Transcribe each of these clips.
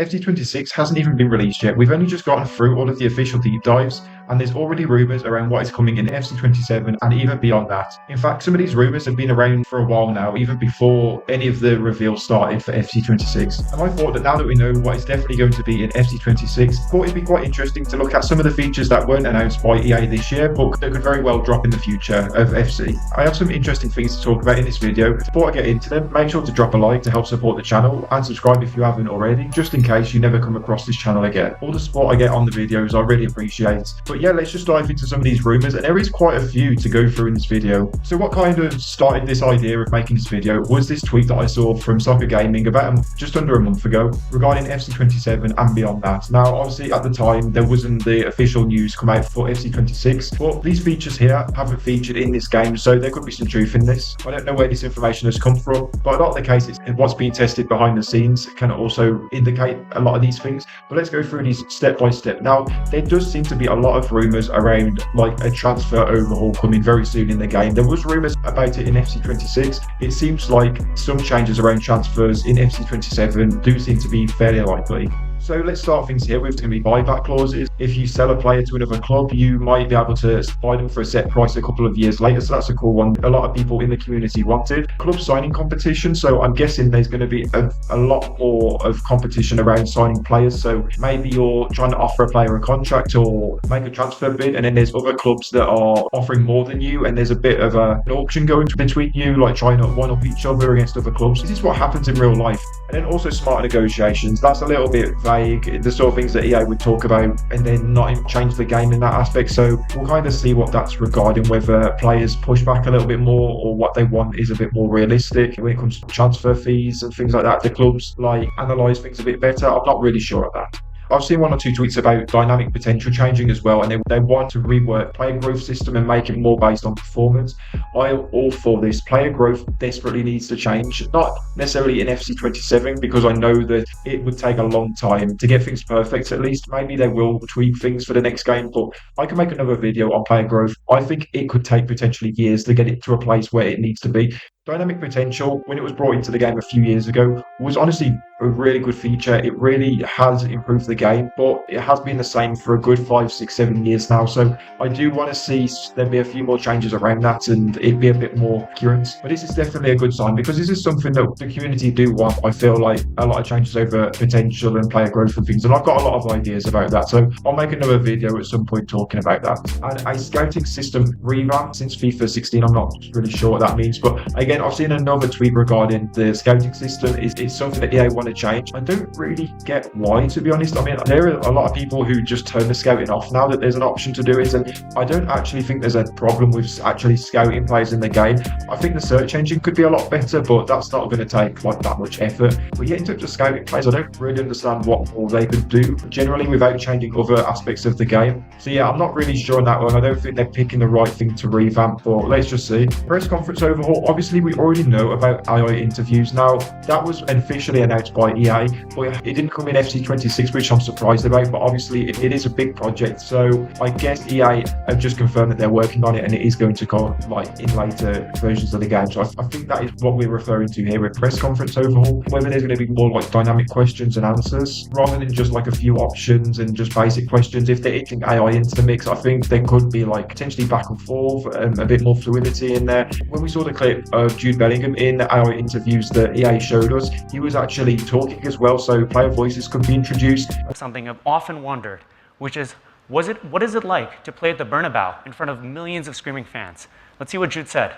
FC26 hasn't even been released yet. We've only just gotten through all of the official deep dives, and there's already rumours around what is coming in FC27 and even beyond that. In fact, some of these rumours have been around for a while now, even before any of the reveals started for FC26. And I thought that now that we know what is definitely going to be in FC26, I thought it'd be quite interesting to look at some of the features that weren't announced by EA this year, but that could very well drop in the future of FC. I have some interesting things to talk about in this video. Before I get into them, make sure to drop a like to help support the channel, and subscribe if you haven't already, just in case you never come across this channel again. All the support I get on the videos I really appreciate. But yeah, let's just dive into some of these rumours, and there is quite a few to go through in this video. So what kind of started this idea of making this video was this tweet that I saw from Soccer Gaming about just under a month ago regarding FC27 and beyond that. Now obviously at the time there wasn't the official news come out for FC26, but these features here haven't featured in this game, so there could be some truth in this. I don't know where this information has come from, but a lot of the cases what's being tested behind the scenes can also indicate a lot of these things. But let's go through these step by step. Now there does seem to be a lot of rumours around like a transfer overhaul coming very soon in the game. There was rumours about it in FC26. It seems like some changes around transfers in FC27 do seem to be fairly likely. So let's start things here with going to be buyback clauses. If you sell a player to another club, you might be able to buy them for a set price a couple of years later. So that's a cool one. A lot of people in the community wanted. Club signing competition. So I'm guessing there's going to be a lot more of competition around signing players. So maybe you're trying to offer a player a contract or make a transfer bid, and then there's other clubs that are offering more than you, and there's a bit of an auction going between you, like trying to one up each other against other clubs. This is what happens in real life. And then also smart negotiations. That's a little bit vague, the sort of things that EA would talk about and then not change the game in that aspect. So we'll kind of see what that's regarding, whether players push back a little bit more or what they want is a bit more realistic when it comes to transfer fees and things like that. The clubs like analyse things a bit better. I'm not really sure of that. I've seen one or two tweets about dynamic potential changing as well, and they want to rework player growth system and make it more based on performance. I'm all for this. Player growth desperately needs to change, not necessarily in FC27, because I know that it would take a long time to get things perfect. At least maybe they will tweak things for the next game, but I can make another video on player growth. I think it could take potentially years to get it to a place where it needs to be. Dynamic potential, when it was brought into the game a few years ago, was honestly a really good feature. It really has improved the game, but it has been the same for a good 5, 6, 7 years now. So I do want to see there be a few more changes around that and it be a bit more accurate. But this is definitely a good sign, because this is something that the community do want. I feel like a lot of changes over potential and player growth and things, and I've got a lot of ideas about that. So I'll make another video at some point talking about that. And a scouting system revamp since FIFA 16. I'm not really sure what that means, but again, I've seen another tweet regarding the scouting system. It's something that EA want to change. I don't really get why, to be honest. I mean, there are a lot of people who just turn the scouting off now that there's an option to do it, and I don't actually think there's a problem with actually scouting players in the game. I think the search engine could be a lot better, but that's not going to take like that much effort. But yeah, in terms of scouting players, I don't really understand what more they could do generally without changing other aspects of the game. So yeah, I'm not really sure on that one. I don't think they're picking the right thing to revamp, but let's just see. Press conference overhaul. Obviously, we already know about AI interviews. Now, that was officially announced by EA, but it didn't come in FC26, which I'm surprised about, but obviously it is a big project, so I guess EA have just confirmed that they're working on it and it is going to come like in later versions of the game. So I think that is what we're referring to here with press conference overhaul, whether there's going to be more like dynamic questions and answers rather than just like a few options and just basic questions. If they're adding AI into the mix, I think there could be like potentially back and forth, a bit more fluidity in there. When we saw the clip of Jude Bellingham in the AI interviews that EA showed us, he was actually talking as well, so player voices could be introduced. Something I've often wondered, which is, what is it like to play at the Bernabeu in front of millions of screaming fans? Let's see what Jude said.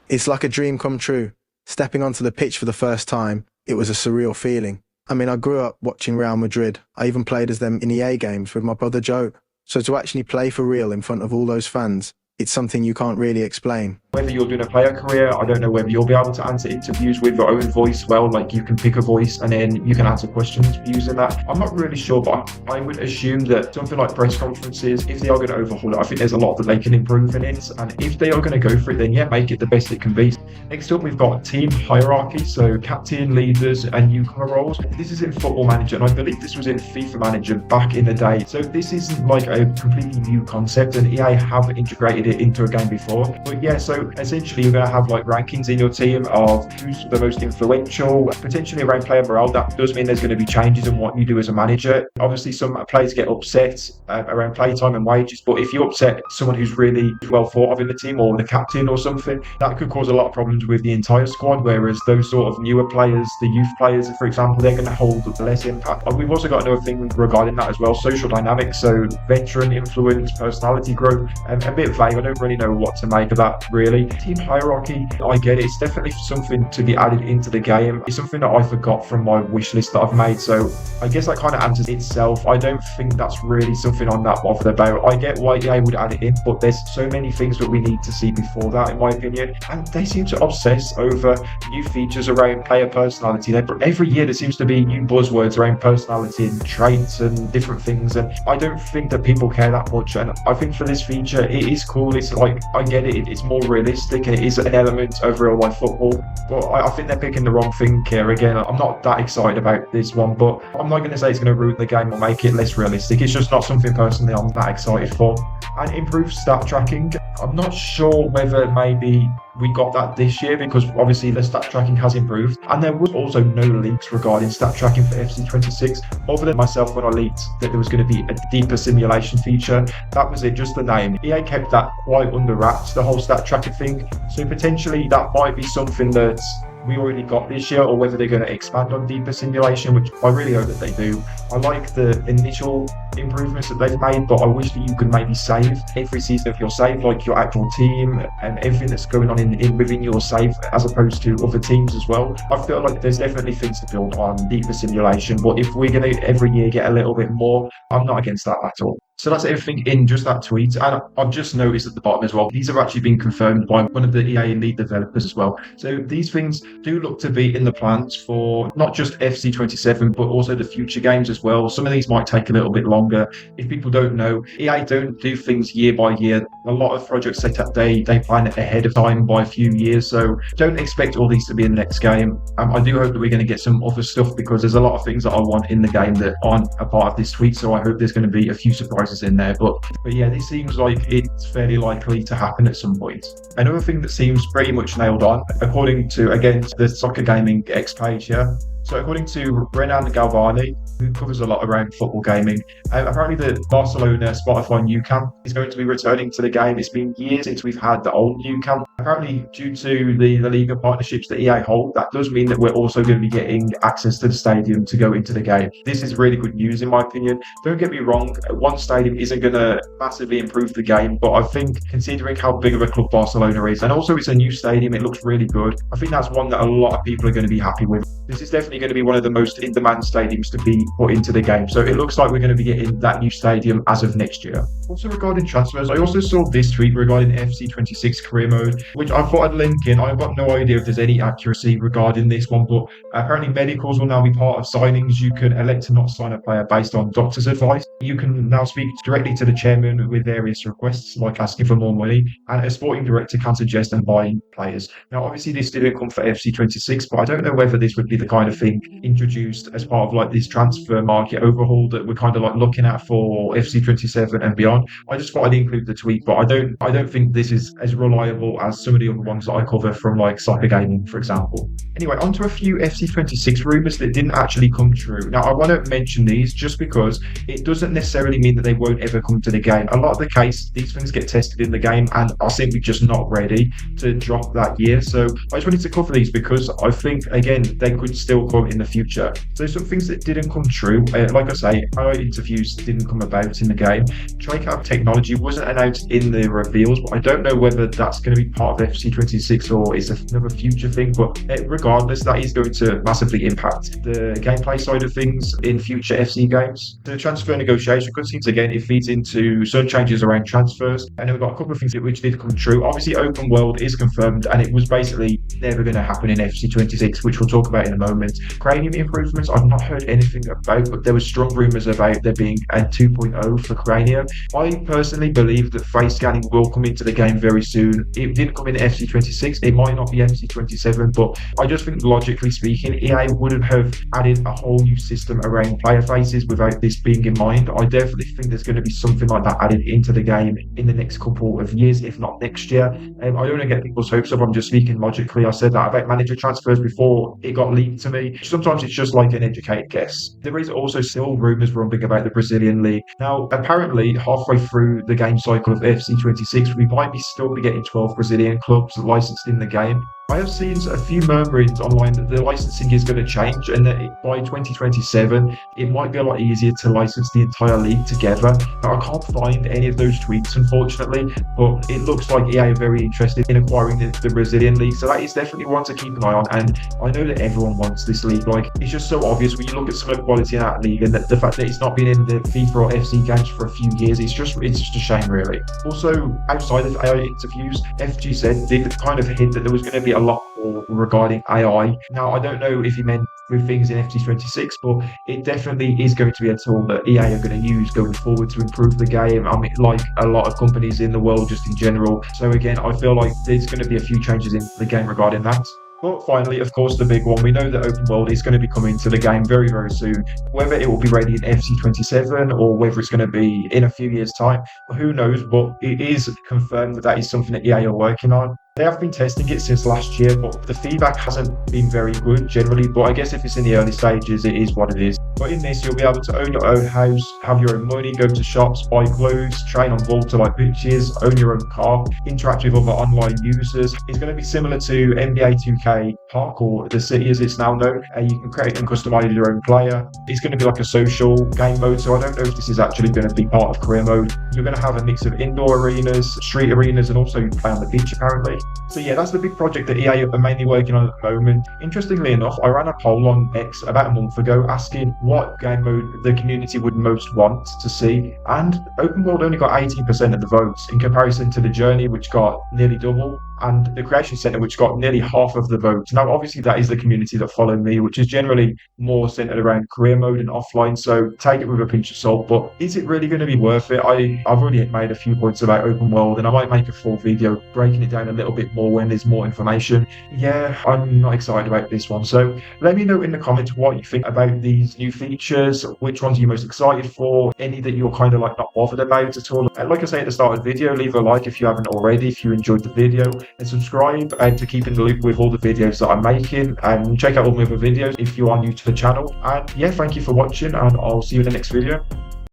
It's like a dream come true. Stepping onto the pitch for the first time, it was a surreal feeling. I mean, I grew up watching Real Madrid. I even played as them in EA games with my brother Joe. So to actually play for real in front of all those fans, it's something you can't really explain. Whether you're doing a player career, I don't know whether you'll be able to answer interviews with your own voice well, like you can pick a voice and then you can answer questions using that. I'm not really sure, but I would assume that something like press conferences, if they are going to overhaul it, I think there's a lot that they can improve in it, and if they are going to go for it, then yeah, make it the best it can be. Next up, we've got team hierarchy, so captain, leaders, and newcomer roles. This is in Football Manager, and I believe this was in FIFA Manager back in the day. So this isn't like a completely new concept, and EA have integrated it into a game before. But yeah, so So essentially you're going to have like rankings in your team of who's the most influential, potentially around player morale. That does mean there's going to be changes in what you do as a manager. Obviously some players get upset around playtime and wages, but if you upset someone who's really well thought of in the team, or the captain or something, that could cause a lot of problems with the entire squad, whereas those sort of newer players, the youth players for example, they're going to hold less impact. We've also got another thing regarding that as well, social dynamics, so veteran influence, personality growth, a bit vague. I don't really know what to make of that really. Team hierarchy, I get it, it's definitely something to be added into the game. It's something that I forgot from my wish list that I've made, so I guess that kind of answers itself. I don't think that's really something I'm that bothered about. I get why EA would add it in, but there's so many things that we need to see before that, in my opinion, and they seem to obsess over new features around player personality. Every year there seems to be new buzzwords around personality and traits and different things, and I don't think that people care that much. And I think for this feature, it is cool. It's like, I get it, it's more realistic and it is an element of real life football, but I think they're picking the wrong thing here. Again, I'm not that excited about this one, but I'm not going to say it's going to ruin the game or make it less realistic. It's just not something personally I'm that excited for. And improved stat tracking, I'm not sure whether maybe we got that this year, because obviously the stat tracking has improved, and there was also no leaks regarding stat tracking for FC26 other than myself when I leaked that there was going to be a deeper simulation feature. That was it, just the name. EA kept that quite under wraps, the whole stat tracker thing, so potentially that might be something that we already got this year, or whether they're going to expand on deeper simulation, which I really hope that they do. I like the initial improvements that they've made, but I wish that you could maybe save every season of your save, like your actual team and everything that's going on within your save, as opposed to other teams as well. I feel like there's definitely things to build on deeper simulation, but if we're going to every year get a little bit more, I'm not against that at all. So that's everything in just that tweet. And I've just noticed at the bottom as well, these have actually been confirmed by one of the EA lead developers as well. So these things do look to be in the plans for not just FC27, but also the future games as well. Some of these might take a little bit longer. If people don't know, EA don't do things year by year. A lot of projects they plan it ahead of time by a few years. So don't expect all these to be in the next game. I do hope that we're going to get some other stuff, because there's a lot of things that I want in the game that aren't a part of this tweet. So I hope there's going to be a few surprises in there, but yeah, this seems like it's fairly likely to happen at some point. Another thing that seems pretty much nailed on, according to, again, the Soccer Gaming X page here. So according to Renan Galvani, who covers a lot around football gaming, apparently the Barcelona Spotify new camp is going to be returning to the game. It's been years since we've had the old new camp. Apparently, due to the La Liga partnerships that EA hold, that does mean that we're also going to be getting access to the stadium to go into the game. This is really good news in my opinion. Don't get me wrong, one stadium isn't going to massively improve the game, but I think considering how big of a club Barcelona is, and also it's a new stadium, it looks really good. I think that's one that a lot of people are going to be happy with. This is definitely going to be one of the most in-demand stadiums to be put into the game. So it looks like we're going to be getting that new stadium as of next year. Also regarding transfers, I also saw this tweet regarding FC26 career mode, which I thought I'd link in. I've got no idea if there's any accuracy regarding this one, but apparently medicals will now be part of signings. You can elect to not sign a player based on doctor's advice. You can now speak directly to the chairman with various requests, like asking for more money, and a sporting director can suggest and buying players. Now, obviously this didn't come for FC26, but I don't know whether this would be the kind of thing introduced as part of like this transfer market overhaul that we're kind of like looking at for FC27 and beyond. I just thought I'd include the tweet, but I don't think this is as reliable as some of the other ones that I cover from like Soccer Gaming, for example. Anyway, on to a few FC26 rumours that didn't actually come true. Now, I want to mention these just because it doesn't necessarily mean that they won't ever come to the game. A lot of the case, these things get tested in the game and are simply just not ready to drop that year. So I just wanted to cover these because I think, again, they could still come in the future. So some things that didn't come true, like I say, highlight interviews didn't come about in the game. Tricap technology wasn't announced in the reveals, but I don't know whether that's going to be part of FC26 or is another future thing. But regardless, that is going to massively impact the gameplay side of things in future FC games. The transfer negotiation cutscenes, again, it feeds into some changes around transfers, and then we've got a couple of things which did come true. Obviously, open world is confirmed, and it was basically never going to happen in FC26, which we'll talk about in a moment. Cranium improvements, I've not heard anything about, but there was strong rumours about there being a 2.0 for Cranium. I personally believe that face scanning will come into the game very soon. It didn't come in FC26, it might not be FC27, but I just think logically speaking, EA wouldn't have added a whole new system around player faces without this being in mind. I definitely think there's going to be something like that added into the game in the next couple of years, if not next year. I don't want to get people's hopes up, I'm just speaking logically. I said that about manager transfers before it got leaked to me. Sometimes it's just like an educated guess. There is also still rumours rumbling about the Brazilian league. Now, apparently, halfway through the game cycle of FC26, we might still be getting 12 Brazilian clubs licensed in the game. I have seen a few murmurings online that the licensing is going to change and that by 2027 it might be a lot easier to license the entire league together. Now, I can't find any of those tweets, unfortunately, but it looks like EA are very interested in acquiring the Brazilian league, so that is definitely one to keep an eye on. And I know that everyone wants this league. Like, it's just so obvious when you look at some of the quality in that league, and the fact that it's not been in the FIFA or FC games for a few years, it's just a shame, really. Also, outside of AI interviews, FGZ did kind of hint that there was going to be a lot more regarding AI. Now, I don't know if he meant with things in FC26, but it definitely is going to be a tool that EA are going to use going forward to improve the game. I mean, like a lot of companies in the world just in general. So again, I feel like there's going to be a few changes in the game regarding that. But finally, of course, the big one. We know that open world is going to be coming to the game very, very soon. Whether it will be ready in FC27 or whether it's going to be in a few years' time, who knows? But it is confirmed that that is something that EA are working on. They have been testing it since last year, but the feedback hasn't been very good generally. But I guess if it's in the early stages, it is what it is. But in this, you'll be able to own your own house, have your own money, go to shops, buy clothes, train on Volta like bitches, own your own car, interact with other online users. It's going to be similar to NBA 2K Parkour, the city as it's now known. You can create and customize your own player. It's going to be like a social game mode, so I don't know if this is actually going to be part of career mode. You're going to have a mix of indoor arenas, street arenas, and also you can play on the beach apparently. So yeah, that's the big project that EA are mainly working on at the moment. Interestingly enough, I ran a poll on X about a month ago asking what game mode the community would most want to see, and open world only got 18% of the votes in comparison to the journey, which got nearly double, and the creation center, which got nearly half of the votes. Now, obviously, that is the community that follow me, which is generally more centered around career mode and offline, so take it with a pinch of salt. But is it really going to be worth it? I've already made a few points about open world, and I might make a full video breaking it down a little bit more when there's more information. Yeah, I'm not excited about this one. So let me know in the comments what you think about these new features, which ones are you most excited for, any that you're kind of like not bothered about at all. Like I say at the start of the video, leave a like if you haven't already, if you enjoyed the video, and subscribe to keep in the loop with all the videos that I'm making, and check out all my other videos if you are new to the channel. And yeah, thank you for watching, and I'll see you in the next video.